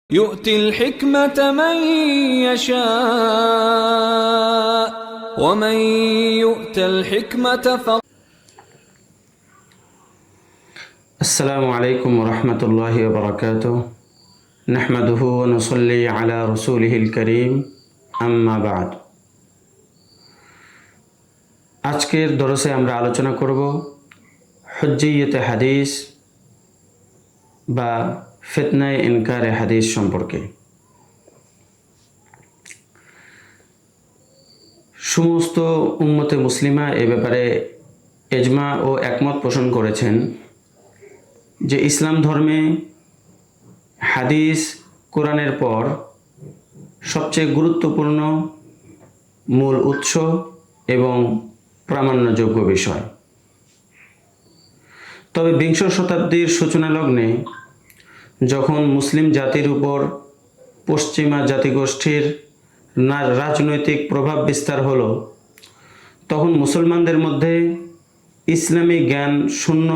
يؤتي الحكمة من يشاء ومن يؤت الحكمة السلام عليكم ورحمة الله وبركاته نحمده ونصلي على رسوله الكريم أما بعد আজকের দরসে আমরা আলোচনা করব হুজ্জিয়তে হাদিস বা ফিতনায়ে ইনকারে হাদিস সম্পর্কে। সমস্ত উম্মতে মুসলিমা এ ব্যাপারে ইজমা ও একমত পোষণ করেছেন যে ইসলাম ধর্মে হাদিস কোরআনের পর সবচেয়ে গুরুত্বপূর্ণ মূল উৎস এবং প্রামাণ্যযোগ্য বিষয়। তবে বিংশ শতাব্দীর সূচনা লগ্নে যখন মুসলিম জাতির উপর পশ্চিমা জাতিগোষ্ঠীর রাজনৈতিক প্রভাব বিস্তার হলো, তখন মুসলমানদের মধ্যে ইসলামী জ্ঞান শূন্য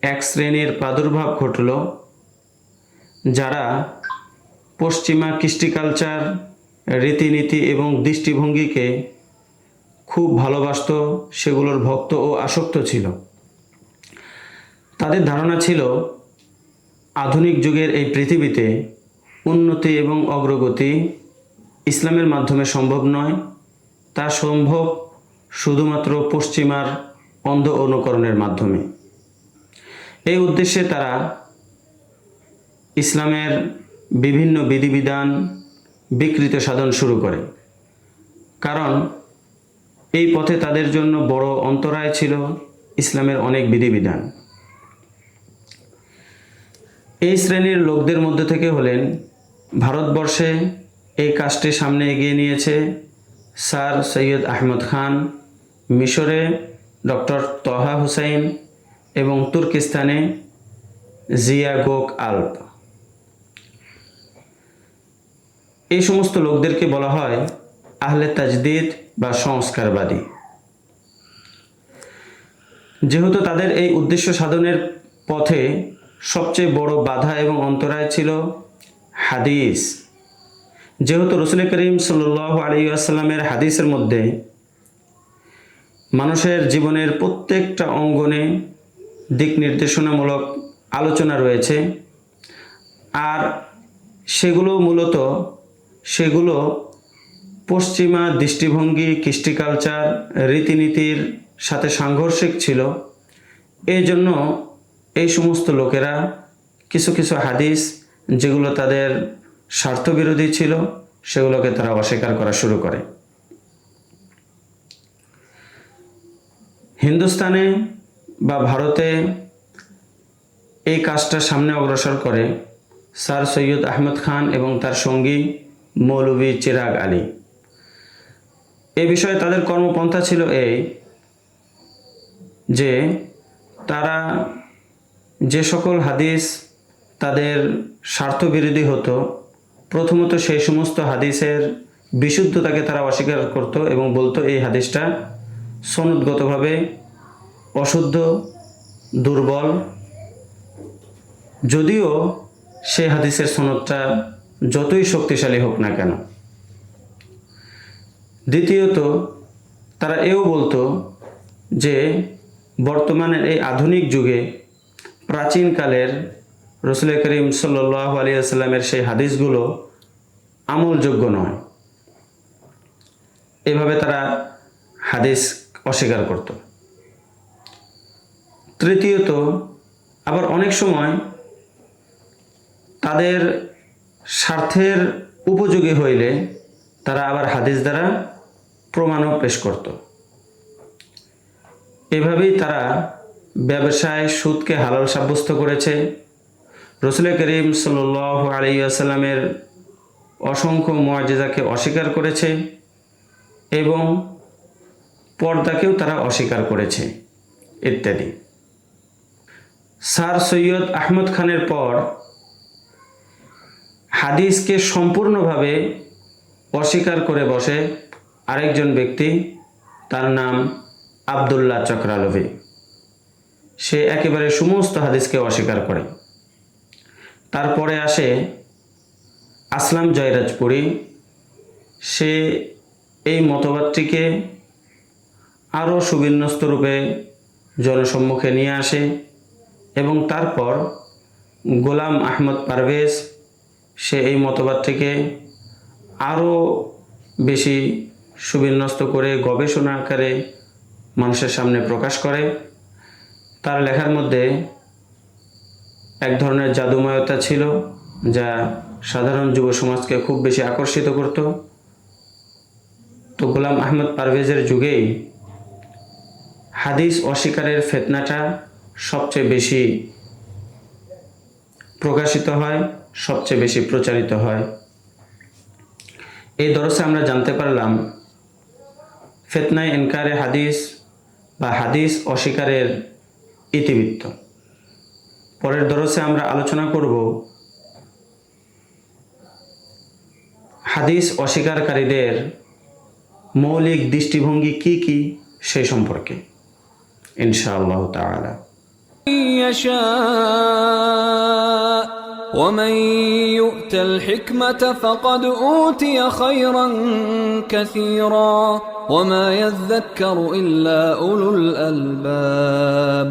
এক শ্রেণীর প্রাদুর্ভাব ঘটল, যারা পশ্চিমা কৃষ্টি কালচার, রীতিনীতি এবং দৃষ্টিভঙ্গিকে খুব ভালোবাসত, সেগুলোর ভক্ত ও আসক্ত ছিল। তাদের ধারণা ছিল আধুনিক যুগের এই পৃথিবীতে উন্নতি এবং অগ্রগতি ইসলামের মাধ্যমে সম্ভব নয়, তা সম্ভব শুধুমাত্র পশ্চিমার অন্ধ অনুকরণের মাধ্যমে। এই উদ্দেশ্যে তারা ইসলামের বিভিন্ন বিধিবিধান বিকৃত সাধন শুরু করে, কারণ এই পথে তাদের জন্য বড় অন্তরায় ছিল ইসলামের অনেক বিধিবিধান। এই শ্রেণীর লোকদের মধ্যে থেকে হলেন ভারতবর্ষে এই কাজটি সামনে এগিয়ে নিয়েছে স্যার সৈয়দ আহমদ খান, মিশরে ডক্টর তহা হুসাইন এবং তুর্কিস্তানে জিয়া গোক আল্প। এই সমস্ত লোকদেরকে বলা হয় আহলে তাজদিদ বা সংস্কারবাদী। যেহেতু তাদের এই উদ্দেশ্য সাধনের পথে সবচেয়ে বড় বাধা এবং অন্তরায় ছিল হাদিস, যেহেতু রসুল করিম সাল্লাল্লাহু আলাইহি ওয়াসাল্লামের হাদিসের মধ্যে মানুষের জীবনের প্রত্যেকটা অঙ্গনে দিক নির্দেশনামূলক আলোচনা রয়েছে, আর সেগুলো পশ্চিমা দৃষ্টিভঙ্গি, কৃষ্টি কালচার, রীতিনীতির সাথে সাংঘর্ষিক ছিল। এই জন্য এই সমস্ত লোকেরা কিছু কিছু হাদিস যেগুলো তাদের স্বার্থবিরোধী ছিল, সেগুলোকে তারা অস্বীকার করা শুরু করে। হিন্দুস্তানে বা ভারতে এই কাজটা সামনে অগ্রসর করে স্যার সৈয়দ আহমদ খান এবং তার সঙ্গী মৌলভী চিরাগ আলী। এ বিষয়ে তাদের কর্মপন্থা ছিল এই যে তারা যে সকল হাদিস তাদের স্বার্থবিরোধী হতো, প্রথমত সেই সমস্ত হাদিসের বিশুদ্ধতাকে তারা অস্বীকার করত এবং বলতো এই হাদিসটা সনদগতভাবে অশুদ্ধ, দুর্বল, যদিও সেই হাদিসের সনদটা যতই শক্তিশালী হোক না কেন। দ্বিতীয়ত তারা এও বলতো যে বর্তমানের এই আধুনিক যুগে প্রাচীনকালের রসুল করিম সাল্লাল্লাহু আলাইহি ওয়াসাল্লামের সেই হাদিসগুলো আমলযোগ্য নয়। এভাবে তারা হাদিস অস্বীকার করত। তৃতীয়ত আবার অনেক সময় তাদের স্বার্থের উপযোগী হইলে তারা আবার হাদিস দ্বারা প্রমাণও পেশ করত। এভাবেই তারা ব্যবসায় সুদকে হালাল সাব্যস্ত করেছে, রসুল করিম সাল্লাল্লাহু আলাইহি ওয়াসাল্লামের অসংখ্য মুআজিজাকে অস্বীকার করেছে এবং পর্দাকেও তারা অস্বীকার করেছে ইত্যাদি। স্যার সৈয়দ আহমদ খানের পর হাদিসকে সম্পূর্ণভাবে অস্বীকার করে বসে আরেকজন ব্যক্তি, তার নাম আবদুল্লাহ চক্রালভী। সে একেবারে সমস্ত হাদিসকে অস্বীকার করে। তারপরে আসে আসলাম জয়রাজপুরী, সে এই মতবাদটিকে আরও সুবিন্যস্ত রূপে জনসম্মুখে নিয়ে আসে এবং তারপর গোলাম আহমদ পারভেজ সে এই মতবাদটিকে আরও বেশি সুবিন্যস্ত করে গবেষণা আকারে মানুষের সামনে প্রকাশ করে। তার লেখার মধ্যে এক ধরনের জাদুময়তা ছিল যা সাধারণ যুব সমাজকে খুব বেশি আকর্ষিত করত। তো গোলাম আহমদ পারভেজের যুগেই হাদিস অস্বীকারের ফিতনাটা সবচেয়ে বেশি প্রকাশিত হয়, সবচেয়ে বেশি প্রচারিত হয়। এই দরসে আমরা জানতে পারলাম ফিতনায়ে ইনকারে হাদিস বা হাদিস অস্বীকারের ইতিবৃত্ত। পরের দরসে আমরা আলোচনা করব হাদিস অস্বীকারীদের মৌলিক দৃষ্টিভঙ্গি কি কি সেই সম্পর্কে ইনশাআল্লাহ তাআলা। يشاء ومن يؤت الحكمة فقد أوتي خيرا كثيرا وما يذكر إلا أولو الألباب